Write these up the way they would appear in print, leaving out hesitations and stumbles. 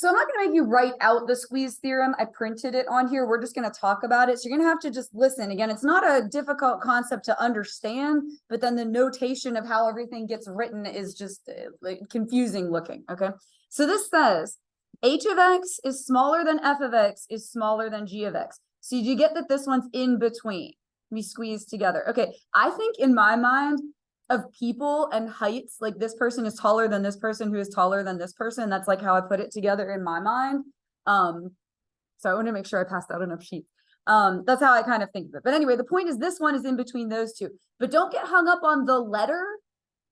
So I'm not going to make you write out the squeeze theorem. I printed it on here. We're just going to talk about it. So you're going to have to just listen. Again, it's not a difficult concept to understand, but then the notation of how everything gets written is just like confusing looking. Okay. So this says h of x is smaller than f of x is smaller than g of x. So you get that this one's in between. We squeeze together. Okay. I think in my mind, of people and heights, like this person is taller than this person who is taller than this person. That's like how I put it together in my mind. So I want to make sure I passed out enough sheets. That's how I kind of think of it. But anyway, the point is this one is in between those two. But don't get hung up on the letter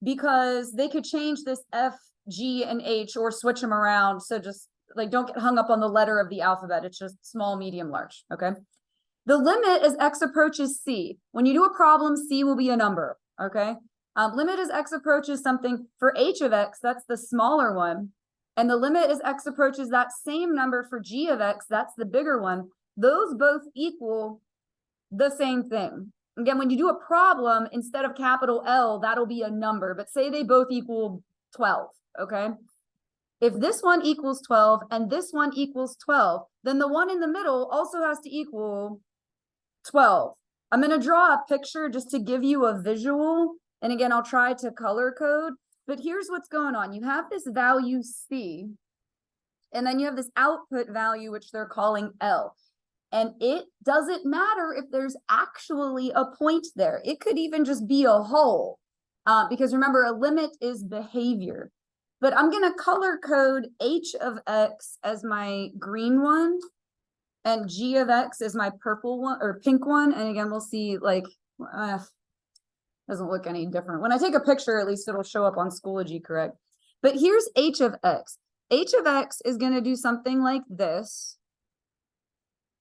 because they could change this F, G, and H or switch them around. So just like don't get hung up on the letter of the alphabet. It's just small, medium, large. Okay. The limit as x approaches C. When you do a problem, C will be a number. Okay. Limit as x approaches something for h of x, that's the smaller one. And the limit as x approaches that same number for g of x, that's the bigger one. Those both equal the same thing. Again, when you do a problem, instead of capital L, that'll be a number. But say they both equal 12, okay? If this one equals 12 and this one equals 12, then the one in the middle also has to equal 12. I'm going to draw a picture just to give you a visual. And again, I'll try to color code, but here's what's going on. You have this value C, and then you have this output value, which they're calling L. And it doesn't matter if there's actually a point there. It could even just be a hole, because remember, a limit is behavior. But I'm going to color code H of X as my green one, and G of X is my purple one or pink one. And again, we'll see like, doesn't look any different. When I take a picture, at least it'll show up on Schoology correct. But here's h of x. H of x is going to do something like this.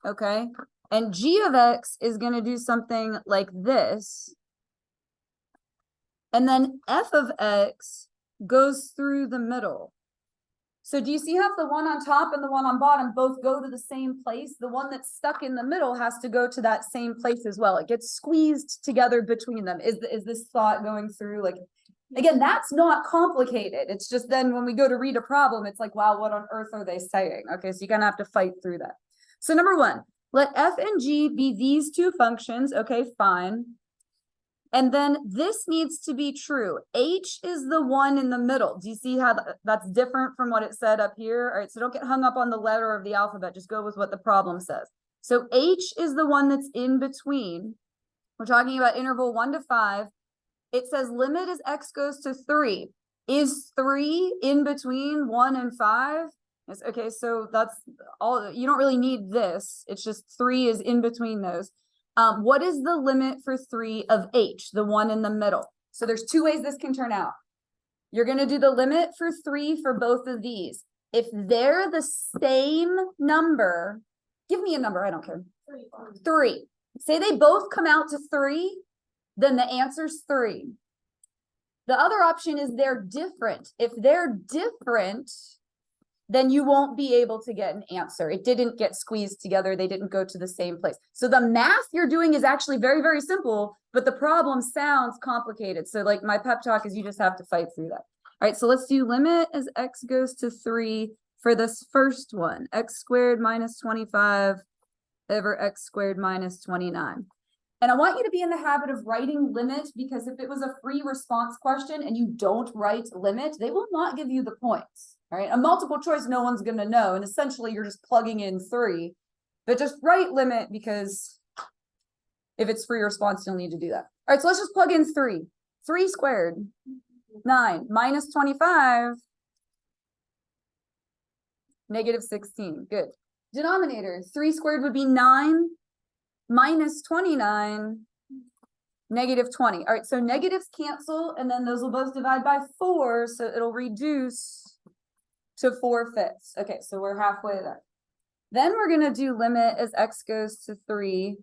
Okay. And g of x is going to do something like this. And then f of x goes through the middle. So do you see how the one on top and the one on bottom both go to the same place? The one that's stuck in the middle has to go to that same place as well. It gets squeezed together between them. Is this thought going through? Like, again, that's not complicated. It's just then when we go to read a problem, it's like, wow, what on earth are they saying? Okay, so you're going to have to fight through that. So number one, let f and g be these two functions. Okay, fine. And then this needs to be true. H is the one in the middle. Do you see how that's different from what it said up here? All right, so don't get hung up on the letter of the alphabet. Just go with what the problem says. So H is the one that's in between. We're talking about interval 1 to 5. It says limit as x goes to 3. Is 3 in between 1 and 5? Yes, okay, so that's all. You don't really need this. It's just 3 is in between those. What is the limit for 3 of h, the one in the middle? So there's two ways this can turn out. You're going to do the limit for 3 for both of these. If they're the same number, give me a number, I don't care. 3. Say they both come out to 3, then the answer's 3. The other option is they're different. If they're different, then you won't be able to get an answer. It didn't get squeezed together. They didn't go to the same place. So the math you're doing is actually very, very simple, but the problem sounds complicated. So like my pep talk is you just have to fight through that. All right, so let's do limit as x goes to 3 for this first one, x squared minus 25 over x squared minus 29. And I want you to be in the habit of writing limit, because if it was a free response question and you don't write limit, they will not give you the points. All right, a multiple choice, no one's going to know. And essentially, you're just plugging in 3. But just write limit, because if it's free response, you'll need to do that. All right, so let's just plug in 3. 3 squared, 9, minus 25, negative 16. Good. Denominator, 3 squared would be 9, minus 29, negative 20. All right, so negatives cancel, and then those will both divide by 4, so it'll reduce to 4/5. Okay, so we're halfway there. Then we're going to do limit as x goes to 3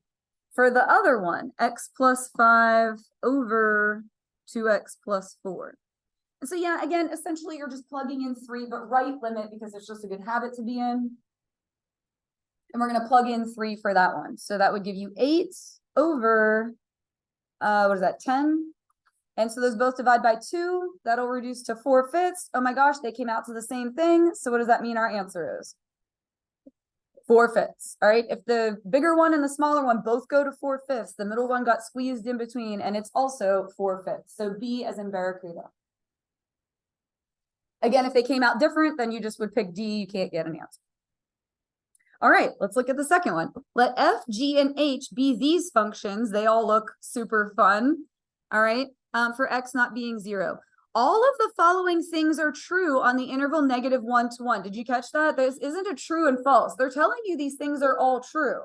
for the other one, x plus 5 over 2x plus 4. And so yeah, again, essentially you're just plugging in 3, but write limit because it's just a good habit to be in. And we're going to plug in 3 for that one. So that would give you 8 over, what is that, 10? And so those both divide by 2. That'll reduce to 4/5. Oh my gosh, they came out to the same thing. So what does that mean our answer is? 4/5. All right. If the bigger one and the smaller one both go to 4/5, the middle one got squeezed in between, and it's also 4/5. So B as in Barracuda. Again, if they came out different, then you just would pick D. You can't get an answer. All right, let's look at the second one. Let f, g, and h be these functions. They all look super fun. All right, for x not being 0. All of the following things are true on the interval -1 to 1. Did you catch that? This isn't a true and false. They're telling you these things are all true.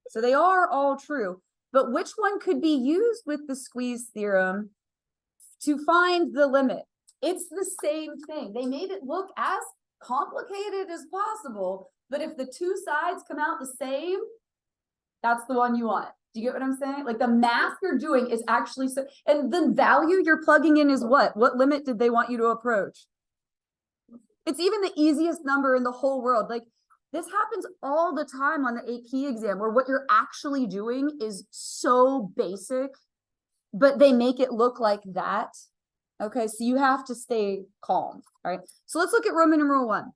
So they are all true. But which one could be used with the squeeze theorem to find the limit? It's the same thing. They made it look as complicated as possible. But if the two sides come out the same, that's the one you want. Do you get what I'm saying? Like the math you're doing is actually so, and the value you're plugging in is what? What limit did they want you to approach? It's even the easiest number in the whole world. Like this happens all the time on the AP exam where what you're actually doing is so basic, but they make it look like that. Okay, so you have to stay calm. All right, so let's look at Roman numeral 1.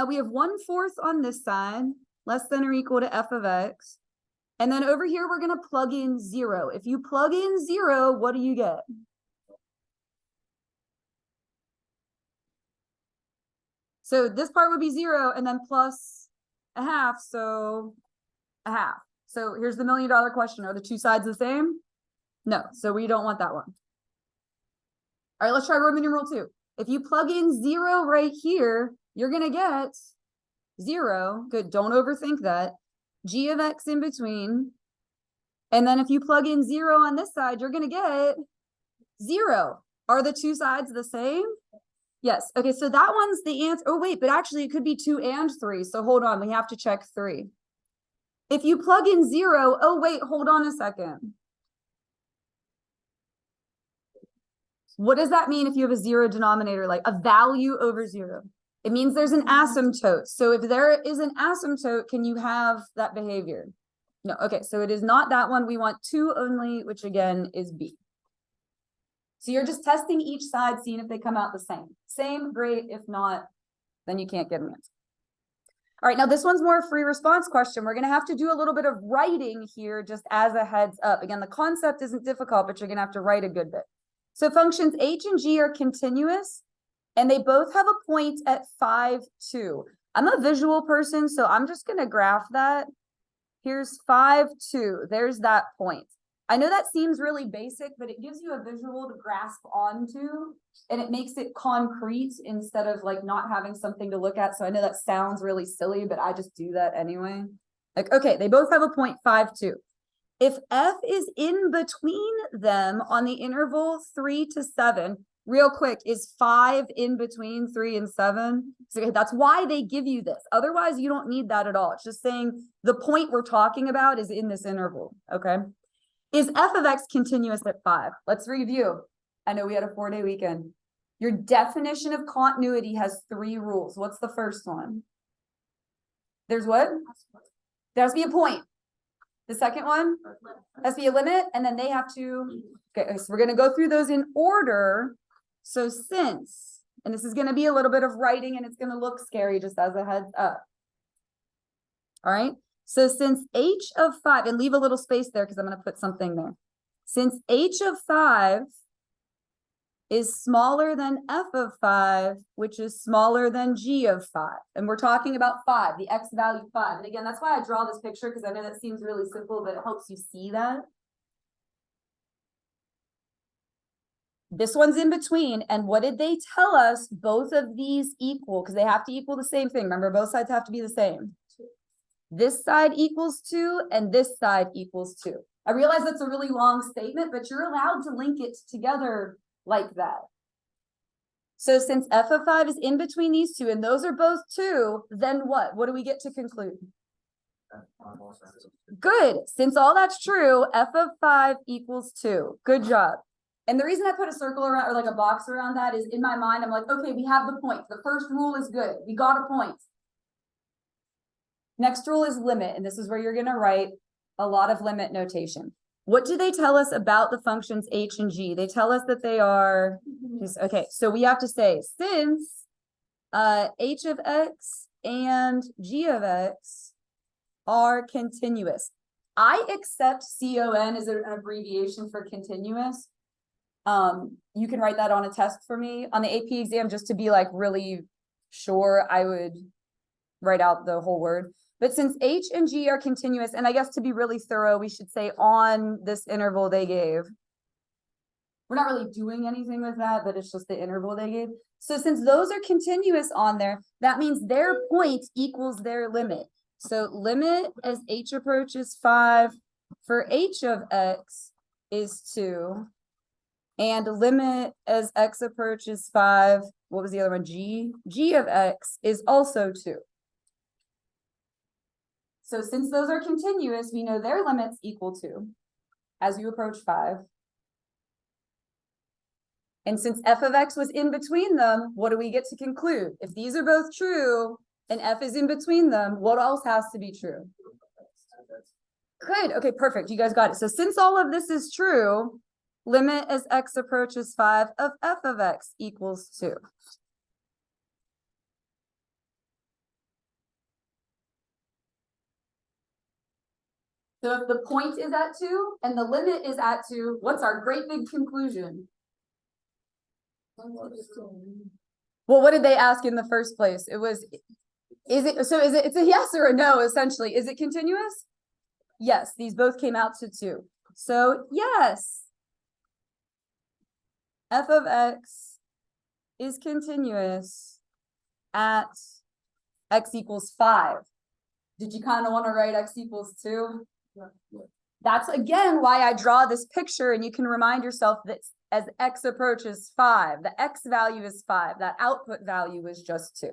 We have 1/4 on this side, less than or equal to f of x. And then over here, we're going to plug in 0. If you plug in 0, what do you get? So this part would be 0 and then plus a half, so a half. So here's the $1 million question. Are the two sides the same? No, so we don't want that one. All right, let's try Roman numeral 2. If you plug in 0 right here, you're going to get 0. Good, don't overthink that. G of x in between. And then if you plug in 0 on this side, you're going to get 0. Are the two sides the same? Yes. Okay, so that one's the answer. Oh, wait, but actually it could be 2 and 3. So hold on, we have to check 3. If you plug in 0, oh, wait, hold on a second. What does that mean if you have a 0 denominator, like a value over 0? It means there's an asymptote. So if there is an asymptote, can you have that behavior? No. Okay, so it is not that one. We want 2 only, which again is B. So you're just testing each side, seeing if they come out the same. Same, great. If not, then you can't get an answer. All right, now this one's more a free response question. We're going to have to do a little bit of writing here just as a heads up. Again, the concept isn't difficult, but you're going to have to write a good bit. So functions h and g are continuous, and they both have a point at 5, 2. I'm a visual person, so I'm just going to graph that. Here's 5, 2. There's that point. I know that seems really basic, but it gives you a visual to grasp onto, and it makes it concrete instead of like not having something to look at. So I know that sounds really silly, but I just do that anyway. Like, okay, they both have a point 5, 2. If f is in between them on the interval 3 to 7, real quick, is 5 in between 3 and 7? So that's why they give you this. Otherwise, you don't need that at all. It's just saying the point we're talking about is in this interval, okay? Is f of x continuous at 5? Let's review. I know we had a 4-day weekend. Your definition of continuity has 3 rules. What's the first one? There's what? There has to be a point. The second one has to be a limit, and then they have to, okay, so we're going to go through those in order. So since, and this is going to be a little bit of writing and it's going to look scary just as a heads up. All right. So since h of 5, and leave a little space there because I'm going to put something there. Since h of 5 is smaller than f of 5, which is smaller than g of 5. And we're talking about 5, the x value 5. And again, that's why I draw this picture, because I know that seems really simple, but it helps you see that. This one's in between. And what did they tell us? Both of these equal, because they have to equal the same thing. Remember, both sides have to be the same. This side equals 2, and this side equals 2. I realize that's a really long statement, but you're allowed to link it together like that. So since f of 5 is in between these two, and those are both 2, then what? What do we get to conclude? Good. Since all that's true, f of 5 equals 2. Good job. And the reason I put a circle around, or like a box around that, is in my mind, I'm like, okay, we have the point. The first rule is good. We got a point. Next rule is limit, and this is where you're going to write a lot of limit notation. What do they tell us about the functions h and g? They tell us that they are, okay, so we have to say, since h of x and g of x are continuous. I accept CON as an abbreviation for continuous. You can write that on a test for me on the AP exam, just to be like really sure. I would write out the whole word. But since h and g are continuous, and I guess to be really thorough, we should say on this interval they gave. We're not really doing anything with that, but it's just the interval they gave. So since those are continuous on there, that means their point equals their limit. So limit as h approaches 5 for h of x is 2. And limit as x approaches 5, what was the other one? G of x is also 2. So since those are continuous, we know their limit's equal to as you approach 5. And since f of x was in between them, what do we get to conclude? If these are both true and f is in between them, what else has to be true? Good. Okay, perfect. You guys got it. So since all of this is true, limit as x approaches 5 of f of x equals 2. So if the point is at 2 and the limit is at 2, what's our great big conclusion? Well, what did they ask in the first place? It was, it's a yes or a no, essentially. Is it continuous? Yes, these both came out to 2. So yes, f of x is continuous at x equals 5. Did you kind of want to write x equals 2? That's again why I draw this picture, and you can remind yourself that as x approaches 5, the x value is 5. That output value is just 2.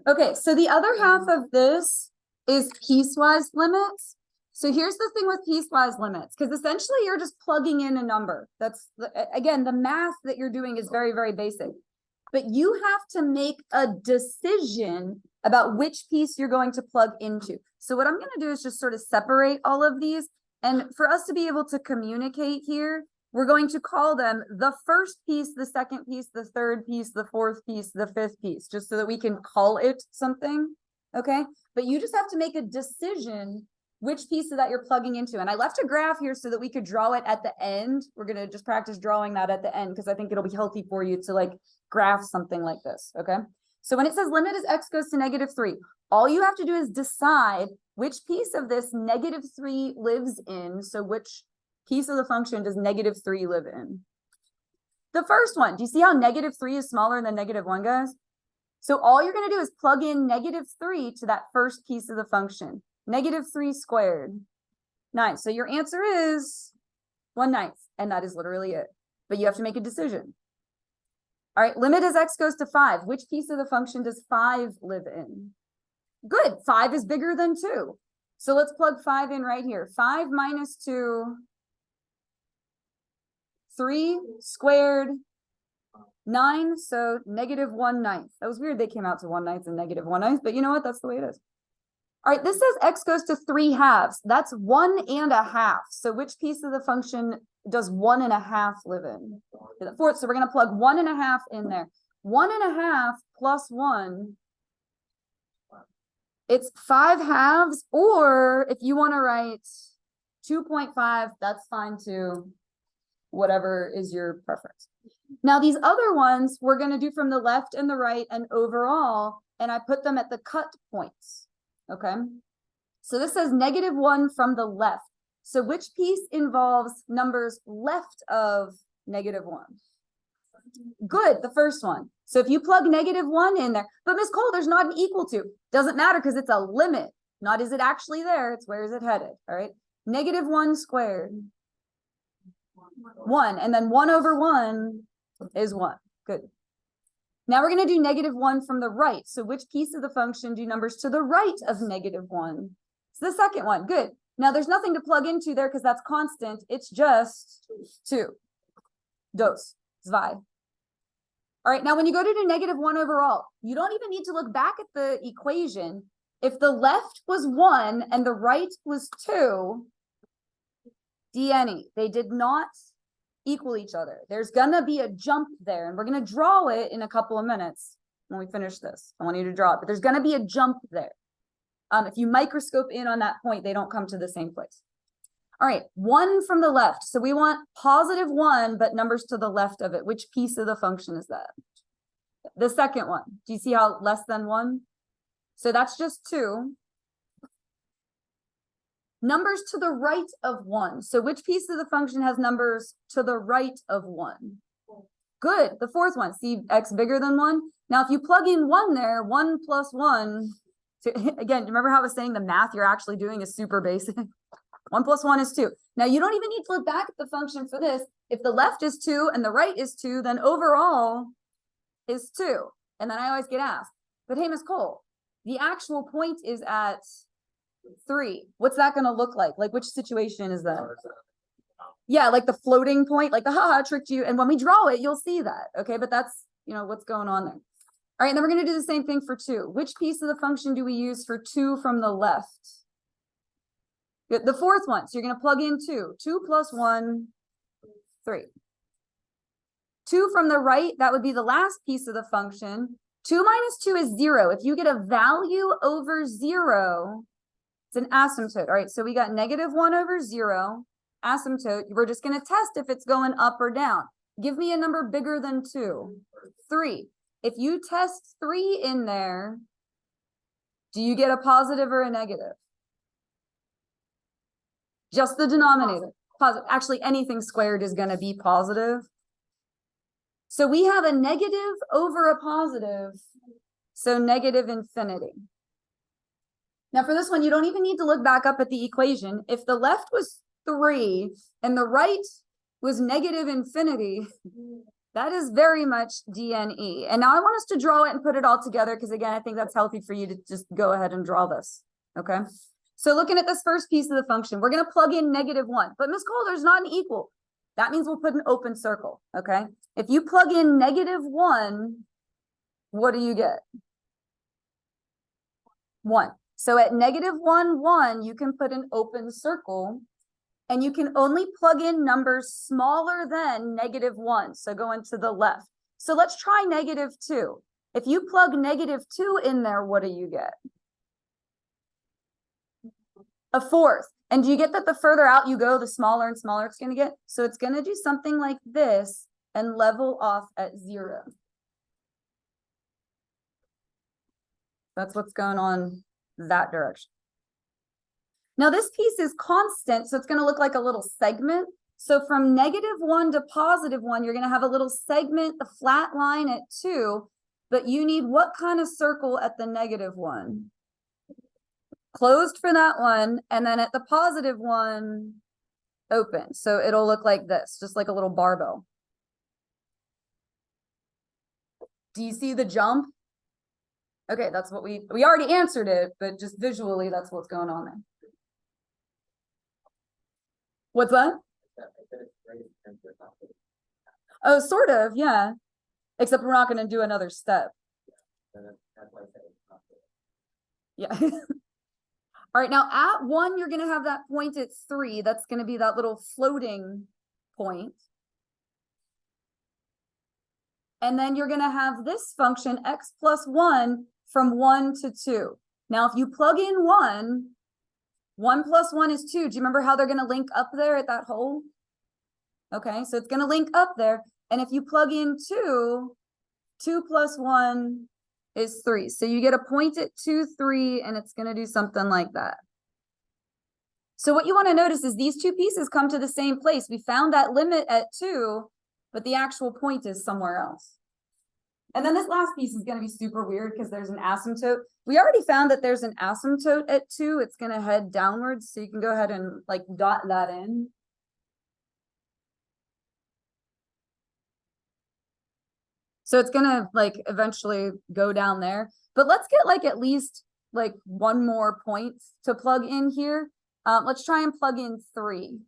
Okay, so the other half of this is piecewise limits. So here's the thing with piecewise limits, because essentially you're just plugging in a number. That's, again, the math that you're doing is very, very basic. But you have to make a decision about which piece you're going to plug into. So what I'm going to do is just sort of separate all of these. And for us to be able to communicate here, we're going to call them the first piece, the second piece, the third piece, the fourth piece, the fifth piece, just so that we can call it something. Okay, but you just have to make a decision which piece of that you're plugging into. And I left a graph here so that we could draw it at the end. We're going to just practice drawing that at the end, because I think it'll be healthy for you to like graph something like this. Okay, so when it says limit as x goes to -3, all you have to do is decide which piece of this -3 lives in. So which piece of the function does -3 live in? The first one. Do you see how -3 is smaller than -1, guys? So all you're going to do is plug in -3 to that first piece of the function. -3 squared. 9. So your answer is 1/9, and that is literally it. But you have to make a decision. All right, limit as x goes to 5. Which piece of the function does 5 live in? Good, 5 is bigger than 2. So let's plug 5 in right here. 5 minus 2, 3 squared, 9, so -1/9. That was weird they came out to 1/9 and -1/9, but you know what? That's the way it is. All right, this says x goes to 3/2. That's 1.5. So which piece of the function does 1.5 live in? The fourth, so we're going to plug 1.5 in there. 1.5 plus 1, it's 5/2, or if you want to write 2.5, that's fine too. Whatever is your preference. Now, these other ones, we're going to do from the left and the right and overall, and I put them at the cut points. Okay, so this says -1 from the left. So which piece involves numbers left of -1? Good, the first one. So if you plug -1 in there, but Ms. Cole, there's not an equal to. Doesn't matter because it's a limit. Not is it actually there, it's where is it headed, all right? -1 squared. 1, and then 1/1 is 1. Good. Now we're going to do -1 from the right. So which piece of the function do numbers to the right of -1? It's the second one. Good. Now there's nothing to plug into there because that's constant. It's just 2. Dos. 2. All All right, now when you go to do -1 overall, you don't even need to look back at the equation. If the left was 1 and the right was 2, DNE, they did not equal each other. There's gonna be a jump there, and we're gonna draw it in a couple of minutes when we finish this. I want you to draw it, but there's gonna be a jump there. If you microscope in on that point, they don't come to the same place. All right, 1 from the left. So we want +1, but numbers to the left of it. Which piece of the function is that? The second one. Do you see how less than 1? So that's just 2. Numbers to the right of 1. So which piece of the function has numbers to the right of 1? Good, the fourth one. See x bigger than 1? Now, if you plug in 1 there, 1 + 1. So again, remember how I was saying the math you're actually doing is super basic? 1 + 1 is 2. Now, you don't even need to look back at the function for this. If the left is 2 and the right is 2, then overall is 2. And then I always get asked, but hey, Ms. Cole, the actual point is at 3. What's that going to look like? Like, which situation is that? Yeah, like the floating point, like the haha tricked you. And when we draw it, you'll see that. Okay, but that's, what's going on there. All right, and then we're going to do the same thing for 2. Which piece of the function do we use for 2 from the left? The fourth one. So you're going to plug in 2. 2 + 1, 3. 2 from the right, that would be the last piece of the function. 2 - 2 is 0. If you get a value over 0, it's an asymptote. All right, so we got -1 over 0, asymptote. We're just going to test if it's going up or down. Give me a number bigger than 2. 3. If you test 3 in there, do you get a positive or a negative? Just the denominator. Positive. Actually, anything squared is going to be positive. So we have a negative over a positive. So -infinity. Now for this one, you don't even need to look back up at the equation. If the left was 3 and the right was -infinity, that is very much DNE. And now I want us to draw it and put it all together because, again, I think that's healthy for you to just go ahead and draw this. Okay. So looking at this first piece of the function, we're going to plug in -1. But Ms. Cole, there's not an equal. That means we'll put an open circle. Okay. If you plug in -1, what do you get? 1. So at -1, 1, you can put an open circle. And you can only plug in numbers smaller than -1. So going to the left. So let's try -2. If you plug -2 in there, what do you get? A fourth. And do you get that the further out you go, the smaller and smaller it's going to get? So it's going to do something like this and level off at 0. That's what's going on that direction. Now this piece is constant, so it's going to look like a little segment. So from -1 to +1, you're going to have a little segment, the flat line at 2, but you need what kind of circle at the -1? Closed for that one, and then at the +1, open. So it'll look like this, just like a little barbell. Do you see the jump? Okay, that's what we already answered it, but just visually, that's what's going on there. What's that? Oh, sort of, yeah. Except we're not going to do another step. Yeah. All right, now at 1, you're going to have that point at 3. That's going to be that little floating point. And then you're going to have this function, x + 1, from 1 to 2. Now, if you plug in 1, 1 + 1 is 2. Do you remember how they're going to link up there at that hole? Okay, so it's going to link up there. And if you plug in 2, 2 + 1 is 3. So you get a point at 2, 3, and it's going to do something like that. So what you want to notice is these two pieces come to the same place. We found that limit at 2, but the actual point is somewhere else. And then this last piece is going to be super weird because there's an asymptote. We already found that there's an asymptote at 2. It's going to head downwards. So you can go ahead and like dot that in. So it's going to like eventually go down there. But let's get like at least like one more point to plug in here. Let's try and plug in 3.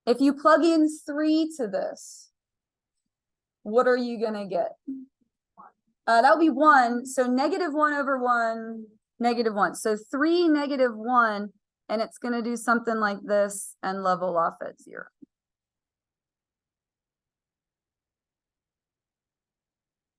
If you plug in 3 to this, what are you gonna get? That would be 1. So -1/1, -1. So 3, -1, and it's gonna do something like this and level off at 0.